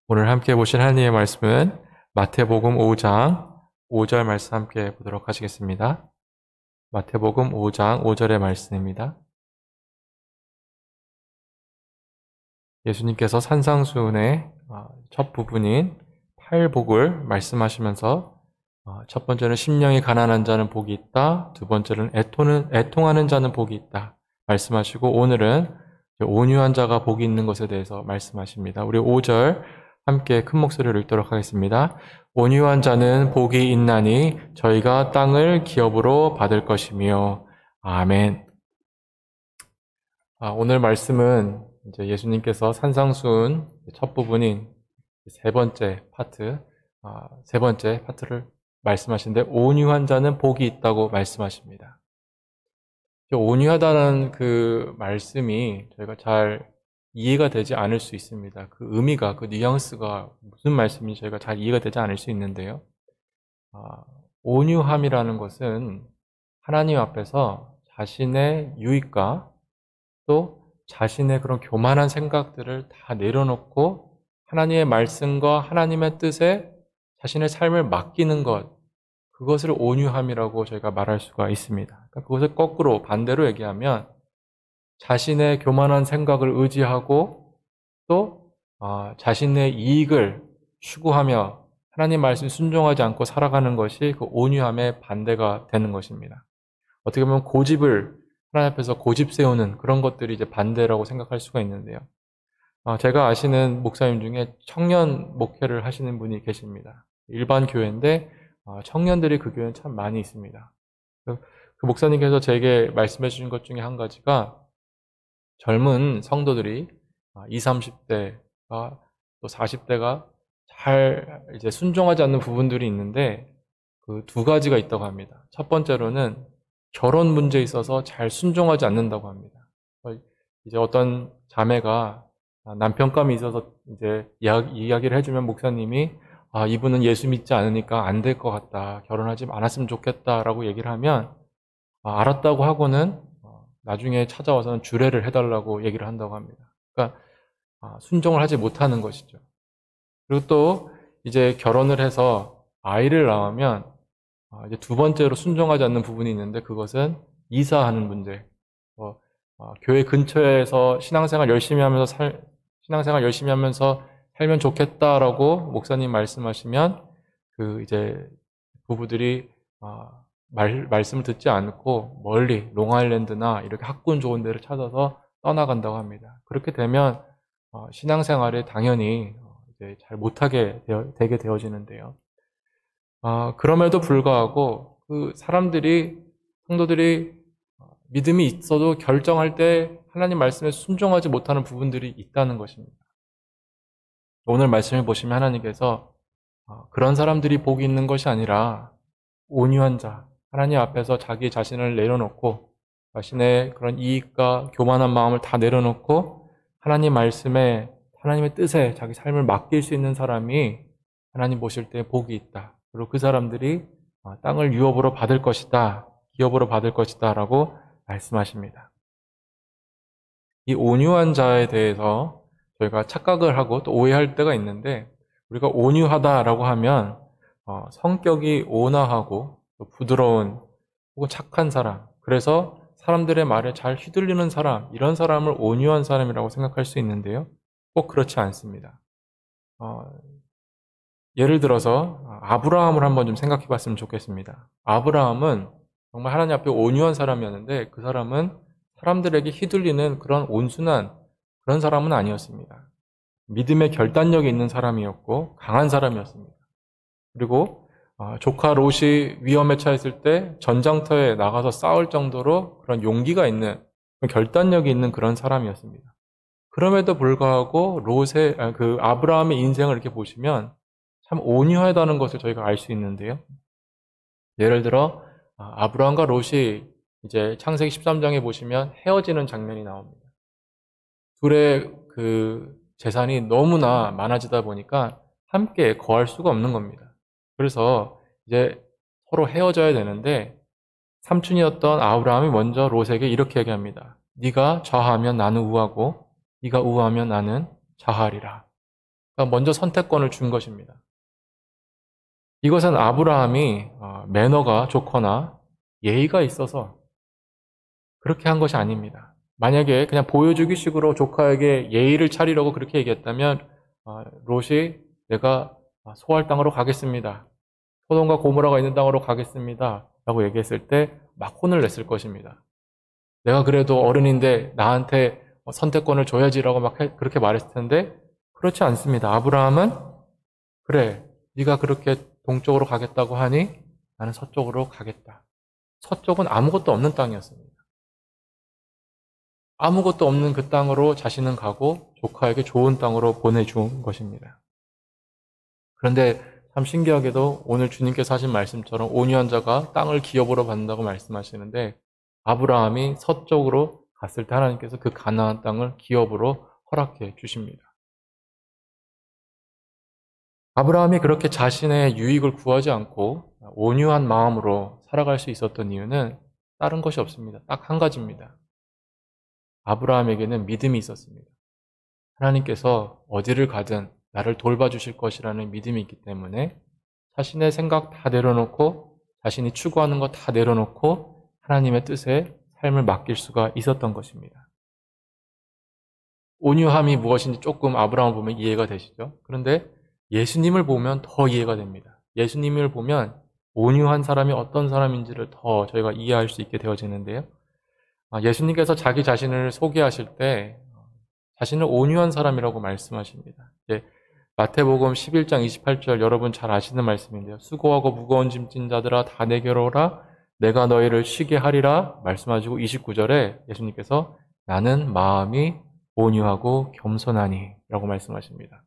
오늘 함께 보실 하나님의 말씀은 마태복음 5장 5절 말씀 함께 보도록 하시겠습니다. 마태복음 5장 5절의 말씀입니다. 예수님께서 산상수훈의 첫 부분인 팔복을 말씀하시면서 첫 번째는 심령이 가난한 자는 복이 있다. 두 번째는 애통하는 자는 복이 있다. 말씀하시고 오늘은 온유한 자가 복이 있는 것에 대해서 말씀하십니다. 우리 5절 함께 큰 목소리로 읽도록 하겠습니다. 온유한 자는 복이 있나니 저희가 땅을 기업으로 받을 것이며. 아멘. 오늘 말씀은 이제 예수님께서 산상수훈 첫 부분인 세 번째 파트를 말씀하시는데 온유한 자는 복이 있다고 말씀하십니다. 온유하다는 그 말씀이 저희가 잘 이해가 되지 않을 수 있습니다. 그 의미가, 그 뉘앙스가 무슨 말씀인지 저희가 잘 이해가 되지 않을 수 있는데요. 온유함이라는 것은 하나님 앞에서 자신의 유익과 또 자신의 그런 교만한 생각들을 다 내려놓고 하나님의 말씀과 하나님의 뜻에 자신의 삶을 맡기는 것, 그것을 온유함이라고 저희가 말할 수가 있습니다. 그러니까 그것을 거꾸로 반대로 얘기하면 자신의 교만한 생각을 의지하고 또 자신의 이익을 추구하며 하나님 말씀 순종하지 않고 살아가는 것이 그 온유함의 반대가 되는 것입니다. 어떻게 보면 고집을 하나님 앞에서 고집 세우는 그런 것들이 이제 반대라고 생각할 수가 있는데요. 제가 아시는 목사님 중에 청년 목회를 하시는 분이 계십니다. 일반 교회인데 청년들이 그 교회는 참 많이 있습니다. 그 목사님께서 제게 말씀해 주신 것 중에 한 가지가 젊은 성도들이 20, 30대가 또 40대가 잘 이제 순종하지 않는 부분들이 있는데 그 두 가지가 있다고 합니다. 첫 번째로는 결혼 문제에 있어서 잘 순종하지 않는다고 합니다. 이제 어떤 자매가 남편감이 있어서 이제 이야기를 해주면 목사님이 이분은 예수 믿지 않으니까 안 될 것 같다. 결혼하지 않았으면 좋겠다라고 얘기를 하면 알았다고 하고는 나중에 찾아와서는 주례를 해달라고 얘기를 한다고 합니다. 그러니까 순종을 하지 못하는 것이죠. 그리고 또 이제 결혼을 해서 아이를 낳으면 이제 두 번째로 순종하지 않는 부분이 있는데 그것은 이사하는 문제. 교회 근처에서 신앙생활 열심히 하면서 살면 좋겠다라고 목사님 말씀하시면 그 이제 부부들이 말씀을 듣지 않고 멀리 롱아일랜드나 이렇게 학군 좋은 데를 찾아서 떠나간다고 합니다. 그렇게 되면 신앙생활에 당연히 이제 잘 못하게 되게 되어지는데요. 그럼에도 불구하고 그 성도들이 믿음이 있어도 결정할 때 하나님 말씀에 순종하지 못하는 부분들이 있다는 것입니다. 오늘 말씀을 보시면 하나님께서 그런 사람들이 복이 있는 것이 아니라 온유한 자, 하나님 앞에서 자기 자신을 내려놓고 자신의 그런 이익과 교만한 마음을 다 내려놓고 하나님 말씀에 하나님의 뜻에 자기 삶을 맡길 수 있는 사람이 하나님 보실 때 복이 있다. 그리고 그 사람들이 땅을 유업으로 받을 것이다. 기업으로 받을 것이다. 라고 말씀하십니다. 이 온유한 자에 대해서 저희가 착각을 하고 또 오해할 때가 있는데 우리가 온유하다라고 하면 성격이 온화하고 또 부드러운 혹은 착한 사람, 그래서 사람들의 말에 잘 휘둘리는 사람, 이런 사람을 온유한 사람이라고 생각할 수 있는데요. 꼭 그렇지 않습니다. 예를 들어서 아브라함을 한번 좀 생각해 봤으면 좋겠습니다. 아브라함은 정말 하나님 앞에 온유한 사람이었는데 그 사람은 사람들에게 휘둘리는 그런 온순한 그런 사람은 아니었습니다. 믿음의 결단력이 있는 사람이었고 강한 사람이었습니다. 그리고 조카 롯이 위험에 처했을 때 전장터에 나가서 싸울 정도로 그런 용기가 있는 결단력이 있는 그런 사람이었습니다. 그럼에도 불구하고 아브라함의 인생을 이렇게 보시면 참 온유하다는 것을 저희가 알 수 있는데요. 예를 들어 아브라함과 롯이 이제 창세기 13장에 보시면 헤어지는 장면이 나옵니다. 둘의 그 재산이 너무나 많아지다 보니까 함께 거할 수가 없는 겁니다. 그래서 이제 서로 헤어져야 되는데 삼촌이었던 아브라함이 먼저 롯에게 이렇게 얘기합니다. 네가 좌하면 나는 우하고 네가 우하면 나는 좌하리라. 그러니까 먼저 선택권을 준 것입니다. 이것은 아브라함이 매너가 좋거나 예의가 있어서 그렇게 한 것이 아닙니다. 만약에 그냥 보여주기 식으로 조카에게 예의를 차리려고 그렇게 얘기했다면 롯이 내가 소알 땅으로 가겠습니다. 소돔과 고모라가 있는 땅으로 가겠습니다. 라고 얘기했을 때 막 혼을 냈을 것입니다. 내가 그래도 어른인데 나한테 선택권을 줘야지라고 막 그렇게 말했을 텐데 그렇지 않습니다. 아브라함은 그래, 네가 그렇게 동쪽으로 가겠다고 하니 나는 서쪽으로 가겠다. 서쪽은 아무것도 없는 땅이었습니다. 아무것도 없는 그 땅으로 자신은 가고 조카에게 좋은 땅으로 보내준 것입니다. 그런데 참 신기하게도 오늘 주님께서 하신 말씀처럼 온유한 자가 땅을 기업으로 받는다고 말씀하시는데 아브라함이 서쪽으로 갔을 때 하나님께서 그 가나안 땅을 기업으로 허락해 주십니다. 아브라함이 그렇게 자신의 유익을 구하지 않고 온유한 마음으로 살아갈 수 있었던 이유는 다른 것이 없습니다. 딱 한 가지입니다. 아브라함에게는 믿음이 있었습니다. 하나님께서 어디를 가든 나를 돌봐주실 것이라는 믿음이 있기 때문에 자신의 생각 다 내려놓고 자신이 추구하는 것 다 내려놓고 하나님의 뜻에 삶을 맡길 수가 있었던 것입니다. 온유함이 무엇인지 조금 아브라함을 보면 이해가 되시죠? 그런데 예수님을 보면 더 이해가 됩니다. 예수님을 보면 온유한 사람이 어떤 사람인지를 더 저희가 이해할 수 있게 되어지는데요. 예수님께서 자기 자신을 소개하실 때 자신을 온유한 사람이라고 말씀하십니다. 마태복음 11장 28절 여러분 잘 아시는 말씀인데요. 수고하고 무거운 짐 진 자들아 다 내게로 오라 내가 너희를 쉬게 하리라 말씀하시고 29절에 예수님께서 나는 마음이 온유하고 겸손하니 라고 말씀하십니다.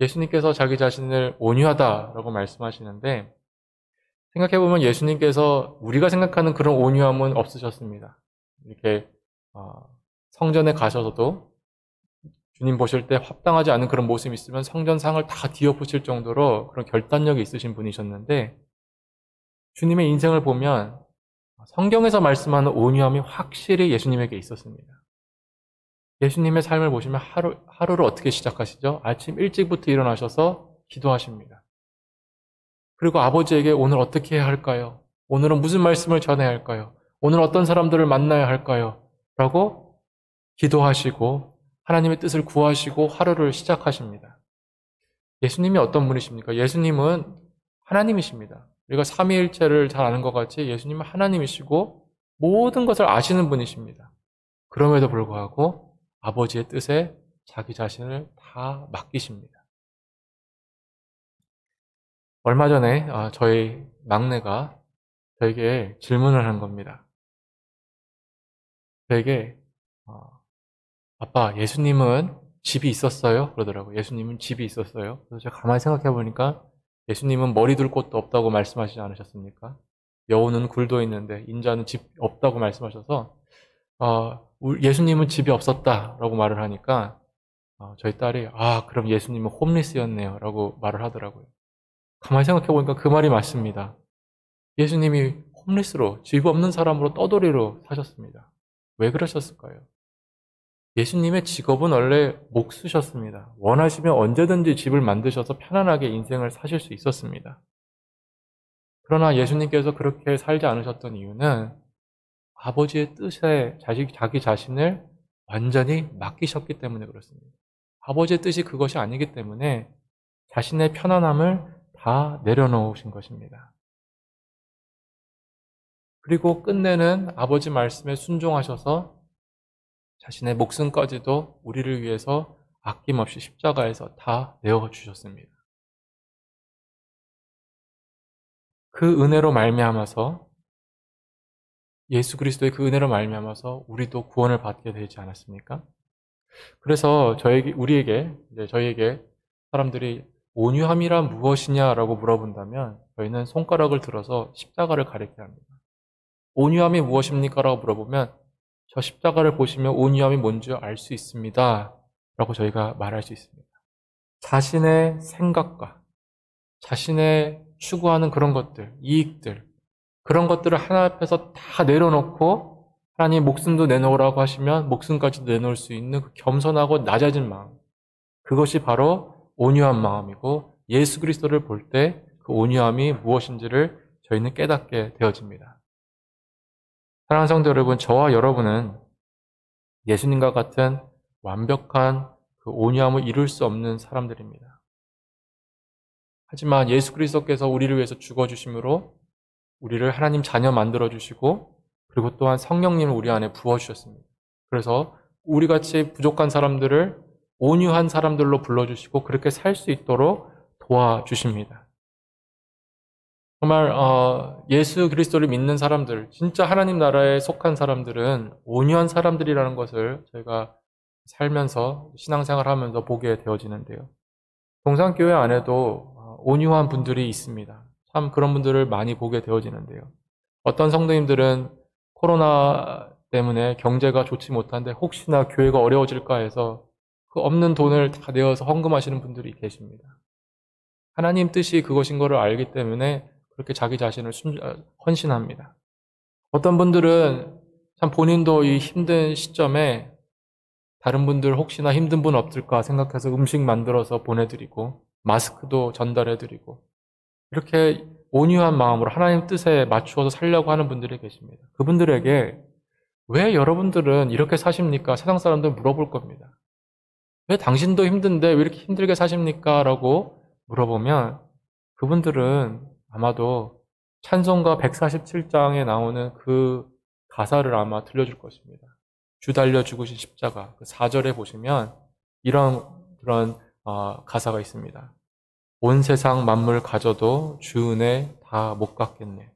예수님께서 자기 자신을 온유하다라고 말씀하시는데 생각해보면 예수님께서 우리가 생각하는 그런 온유함은 없으셨습니다. 이렇게 성전에 가셔서도 주님 보실 때 합당하지 않은 그런 모습이 있으면 성전상을 다 뒤엎으실 정도로 그런 결단력이 있으신 분이셨는데 주님의 인생을 보면 성경에서 말씀하는 온유함이 확실히 예수님에게 있었습니다. 예수님의 삶을 보시면 하루를 어떻게 시작하시죠? 아침 일찍부터 일어나셔서 기도하십니다. 그리고 아버지에게 오늘 어떻게 해야 할까요? 오늘은 무슨 말씀을 전해야 할까요? 오늘 어떤 사람들을 만나야 할까요? 라고 기도하시고 하나님의 뜻을 구하시고 하루를 시작하십니다. 예수님이 어떤 분이십니까? 예수님은 하나님이십니다. 우리가 삼위일체를 잘 아는 것 같이 예수님은 하나님이시고 모든 것을 아시는 분이십니다. 그럼에도 불구하고 아버지의 뜻에 자기 자신을 다 맡기십니다. 얼마 전에 저희 막내가 저에게 질문을 한 겁니다. 저에게 아빠, 예수님은 집이 있었어요? 그러더라고요. 예수님은 집이 있었어요. 그래서 제가 가만히 생각해 보니까 예수님은 머리 둘 곳도 없다고 말씀하시지 않으셨습니까? 여우는 굴도 있는데 인자는 집 없다고 말씀하셔서 예수님은 집이 없었다라고 말을 하니까 저희 딸이 그럼 예수님은 홈리스였네요 라고 말을 하더라고요. 가만히 생각해 보니까 그 말이 맞습니다. 예수님이 홈리스로 집 없는 사람으로 떠돌이로 사셨습니다. 왜 그러셨을까요? 예수님의 직업은 원래 목수셨습니다. 원하시면 언제든지 집을 만드셔서 편안하게 인생을 사실 수 있었습니다. 그러나 예수님께서 그렇게 살지 않으셨던 이유는 아버지의 뜻에 자기 자신을 완전히 맡기셨기 때문에 그렇습니다. 아버지의 뜻이 그것이 아니기 때문에 자신의 편안함을 다 내려놓으신 것입니다. 그리고 끝내는 아버지 말씀에 순종하셔서 자신의 목숨까지도 우리를 위해서 아낌없이 십자가에서 다 내어주셨습니다. 그 은혜로 말미암아서 예수 그리스도의 그 은혜로 말미암아서 우리도 구원을 받게 되지 않았습니까? 그래서 저희에게 사람들이 온유함이란 무엇이냐라고 물어본다면 저희는 손가락을 들어서 십자가를 가리게 합니다. 온유함이 무엇입니까? 라고 물어보면 저 십자가를 보시면 온유함이 뭔지 알 수 있습니다. 라고 저희가 말할 수 있습니다. 자신의 생각과 자신의 추구하는 그런 것들, 이익들, 그런 것들을 하나 앞에서 다 내려놓고 하나님 목숨도 내놓으라고 하시면 목숨까지도 내놓을 수 있는 그 겸손하고 낮아진 마음, 그것이 바로 온유한 마음이고 예수 그리스도를 볼 때 그 온유함이 무엇인지를 저희는 깨닫게 되어집니다. 사랑하는 성도 여러분, 저와 여러분은 예수님과 같은 완벽한 그 온유함을 이룰 수 없는 사람들입니다. 하지만 예수 그리스도께서 우리를 위해서 죽어주심으로 우리를 하나님 자녀 만들어주시고 그리고 또한 성령님을 우리 안에 부어주셨습니다. 그래서 우리같이 부족한 사람들을 온유한 사람들로 불러주시고 그렇게 살 수 있도록 도와주십니다. 정말 예수 그리스도를 믿는 사람들, 진짜 하나님 나라에 속한 사람들은 온유한 사람들이라는 것을 저희가 살면서 신앙생활하면서 보게 되어지는데요. 동산교회 안에도 온유한 분들이 있습니다. 참 그런 분들을 많이 보게 되어지는데요. 어떤 성도님들은 코로나 때문에 경제가 좋지 못한데 혹시나 교회가 어려워질까 해서 그 없는 돈을 다 내어서 헌금하시는 분들이 계십니다. 하나님 뜻이 그것인 것을 알기 때문에 그렇게 자기 자신을 헌신합니다. 어떤 분들은 참 본인도 이 힘든 시점에 다른 분들 혹시나 힘든 분 없을까 생각해서 음식 만들어서 보내드리고 마스크도 전달해드리고 이렇게 온유한 마음으로 하나님 뜻에 맞추어서 살려고 하는 분들이 계십니다. 그분들에게 왜 여러분들은 이렇게 사십니까? 세상 사람들은 물어볼 겁니다. 왜 당신도 힘든데 왜 이렇게 힘들게 사십니까? 라고 물어보면 그분들은 아마도 찬송가 147장에 나오는 그 가사를 아마 들려줄 것입니다. 주 달려 죽으신 십자가 그 4절에 보시면 그런 가사가 있습니다. 온 세상 만물 가져도 주 은혜 다 못 갚겠네.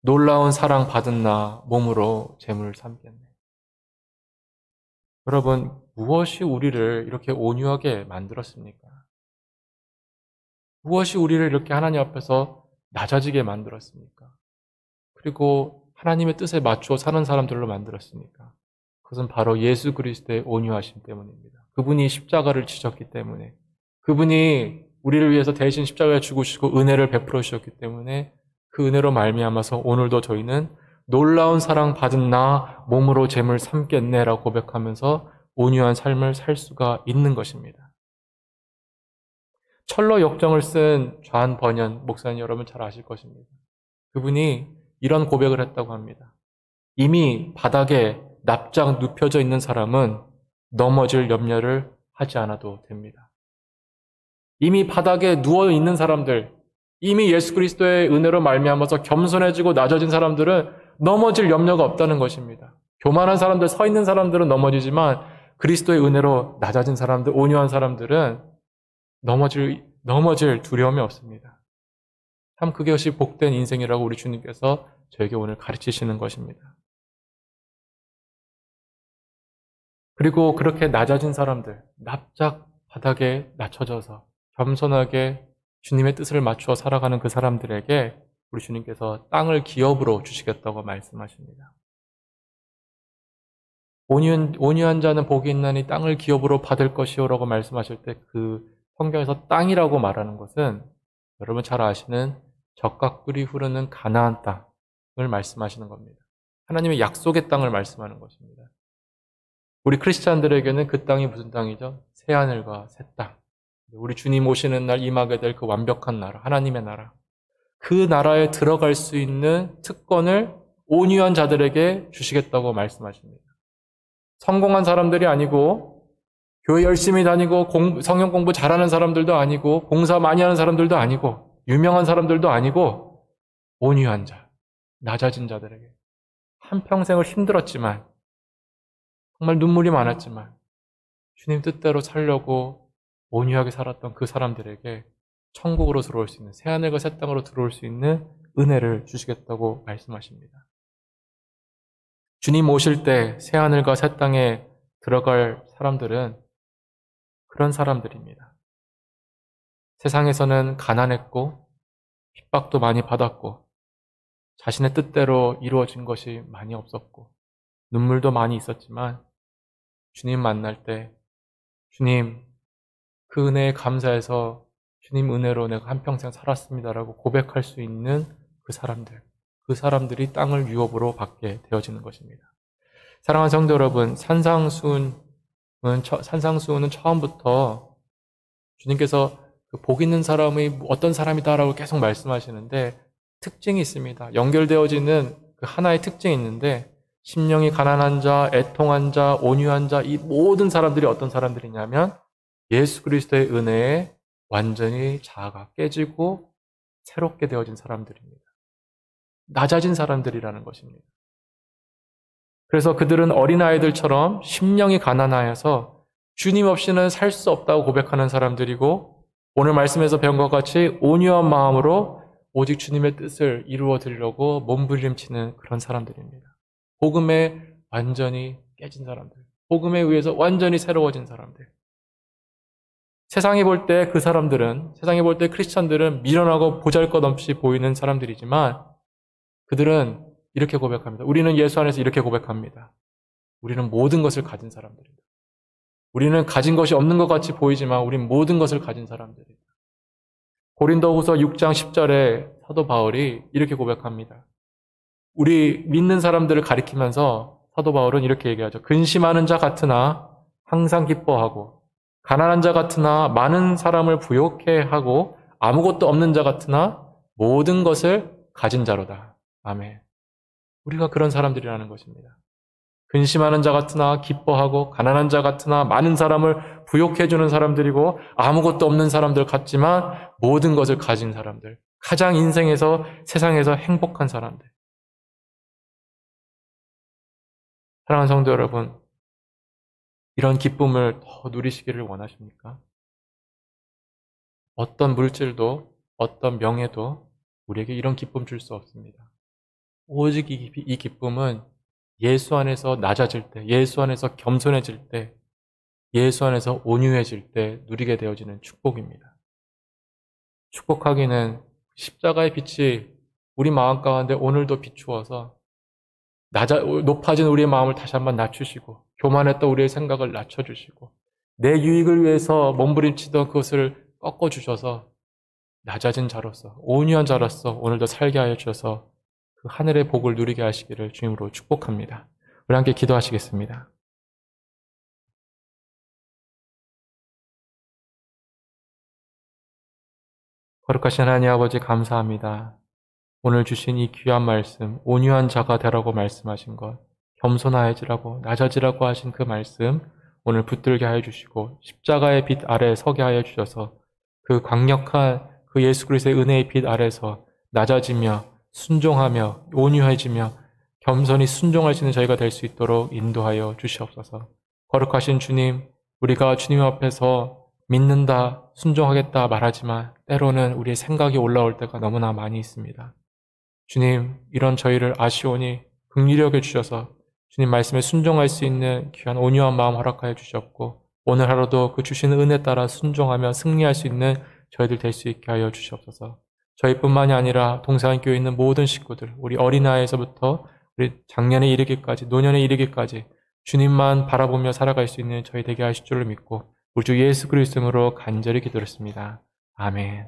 놀라운 사랑 받은 나 몸으로 재물 삼겠네. 여러분, 무엇이 우리를 이렇게 온유하게 만들었습니까? 무엇이 우리를 이렇게 하나님 앞에서 낮아지게 만들었습니까? 그리고 하나님의 뜻에 맞추어 사는 사람들로 만들었습니까? 그것은 바로 예수 그리스도의 온유하심 때문입니다. 그분이 십자가를 지셨기 때문에, 그분이 우리를 위해서 대신 십자가에 죽으시고 은혜를 베풀어 주셨기 때문에 그 은혜로 말미암아서 오늘도 저희는 놀라운 사랑 받은 나 몸으로 재물 삼겠네라고 고백하면서 온유한 삶을 살 수가 있는 것입니다. 철로 역정을 쓴 좌한 번연 목사님 여러분 잘 아실 것입니다. 그분이 이런 고백을 했다고 합니다. 이미 바닥에 납작 눕혀져 있는 사람은 넘어질 염려를 하지 않아도 됩니다. 이미 바닥에 누워 있는 사람들, 이미 예수 그리스도의 은혜로 말미암아서 겸손해지고 낮아진 사람들은 넘어질 염려가 없다는 것입니다. 교만한 사람들, 서 있는 사람들은 넘어지지만 그리스도의 은혜로 낮아진 사람들, 온유한 사람들은 넘어질 두려움이 없습니다. 참 그것이 복된 인생이라고 우리 주님께서 저에게 오늘 가르치시는 것입니다. 그리고 그렇게 낮아진 사람들, 납작 바닥에 낮춰져서 겸손하게 주님의 뜻을 맞추어 살아가는 그 사람들에게 우리 주님께서 땅을 기업으로 주시겠다고 말씀하십니다. 온유한 자는 복이 있나니 땅을 기업으로 받을 것이요라고 말씀하실 때 그 성경에서 땅이라고 말하는 것은 여러분 잘 아시는 젖과 꿀이 흐르는 가나안 땅을 말씀하시는 겁니다. 하나님의 약속의 땅을 말씀하는 것입니다. 우리 크리스찬들에게는 그 땅이 무슨 땅이죠? 새하늘과 새 땅. 우리 주님 오시는 날 임하게 될 그 완벽한 나라, 하나님의 나라. 그 나라에 들어갈 수 있는 특권을 온유한 자들에게 주시겠다고 말씀하십니다. 성공한 사람들이 아니고 교회 열심히 다니고 성경 공부 잘하는 사람들도 아니고 봉사 많이 하는 사람들도 아니고 유명한 사람들도 아니고 온유한 자, 낮아진 자들에게 한평생을 힘들었지만 정말 눈물이 많았지만 주님 뜻대로 살려고 온유하게 살았던 그 사람들에게 천국으로 들어올 수 있는 새하늘과 새 땅으로 들어올 수 있는 은혜를 주시겠다고 말씀하십니다. 주님 오실 때 새하늘과 새 땅에 들어갈 사람들은 그런 사람들입니다. 세상에서는 가난했고 핍박도 많이 받았고 자신의 뜻대로 이루어진 것이 많이 없었고 눈물도 많이 있었지만 주님 만날 때 주님 그 은혜에 감사해서 주님 은혜로 내가 한평생 살았습니다라고 고백할 수 있는 그 사람들이 땅을 유업으로 받게 되어지는 것입니다. 사랑하는 성도 여러분, 산상수훈은 처음부터 주님께서 그 복 있는 사람이 어떤 사람이다라고 계속 말씀하시는데 특징이 있습니다. 연결되어지는 그 하나의 특징이 있는데 심령이 가난한 자, 애통한 자, 온유한 자, 이 모든 사람들이 어떤 사람들이냐면 예수 그리스도의 은혜에 완전히 자아가 깨지고 새롭게 되어진 사람들입니다. 낮아진 사람들이라는 것입니다. 그래서 그들은 어린아이들처럼 심령이 가난하여서 주님 없이는 살 수 없다고 고백하는 사람들이고 오늘 말씀에서 배운 것 같이 온유한 마음으로 오직 주님의 뜻을 이루어 드리려고 몸부림치는 그런 사람들입니다. 복음에 완전히 깨진 사람들, 복음에 의해서 완전히 새로워진 사람들. 세상이 볼 때 그 사람들은, 세상이 볼 때 크리스천들은 미련하고 보잘것없이 보이는 사람들이지만 그들은 이렇게 고백합니다. 우리는 예수 안에서 이렇게 고백합니다. 우리는 모든 것을 가진 사람들이다. 우리는 가진 것이 없는 것 같이 보이지만 우리는 모든 것을 가진 사람들이다. 고린도후서 6장 10절에 사도 바울이 이렇게 고백합니다. 우리 믿는 사람들을 가리키면서 사도 바울은 이렇게 얘기하죠. 근심하는 자 같으나 항상 기뻐하고 가난한 자 같으나 많은 사람을 부욕해 하고 아무것도 없는 자 같으나 모든 것을 가진 자로다. 아멘. 우리가 그런 사람들이라는 것입니다. 근심하는 자 같으나 기뻐하고 가난한 자 같으나 많은 사람을 부욕해주는 사람들이고 아무것도 없는 사람들 같지만 모든 것을 가진 사람들. 가장 인생에서 세상에서 행복한 사람들. 사랑하는 성도 여러분, 이런 기쁨을 더 누리시기를 원하십니까? 어떤 물질도 어떤 명예도 우리에게 이런 기쁨 줄 수 없습니다. 오직 이 기쁨은 예수 안에서 낮아질 때, 예수 안에서 겸손해질 때, 예수 안에서 온유해질 때 누리게 되어지는 축복입니다. 축복하기는 십자가의 빛이 우리 마음 가운데 오늘도 비추어서 높아진 우리의 마음을 다시 한번 낮추시고 교만했던 우리의 생각을 낮춰주시고 내 유익을 위해서 몸부림치던 그것을 꺾어주셔서 낮아진 자로서 온유한 자로서 오늘도 살게 하여 주셔서 그 하늘의 복을 누리게 하시기를 주님으로 축복합니다. 우리 함께 기도하시겠습니다. 거룩하신 하나님 아버지 감사합니다. 오늘 주신 이 귀한 말씀, 온유한 자가 되라고 말씀하신 것, 겸손하여지라고 낮아지라고 하신 그 말씀 오늘 붙들게 하여 주시고 십자가의 빛 아래에 서게 하여 주셔서 그 강력한 그 예수 그리스도의 은혜의 빛 아래서 낮아지며 순종하며 온유해지며 겸손히 순종할 수 있는 저희가 될 수 있도록 인도하여 주시옵소서. 거룩하신 주님, 우리가 주님 앞에서 믿는다, 순종하겠다 말하지만 때로는 우리의 생각이 올라올 때가 너무나 많이 있습니다. 주님, 이런 저희를 아시오니 긍휼히 여겨 주셔서 주님 말씀에 순종할 수 있는 귀한 온유한 마음 허락하여 주셨고 오늘 하루도 그 주시는 은혜 따라 순종하며 승리할 수 있는 저희들 될 수 있게 하여 주시옵소서. 저희뿐만이 아니라 동사한교회에 있는 모든 식구들, 우리 어린아이에서부터 우리 작년에 이르기까지, 노년에 이르기까지 주님만 바라보며 살아갈 수 있는 저희 되게 하실 줄을 믿고 우리 주 예수 그리스도로 간절히 기도했습니다. 아멘.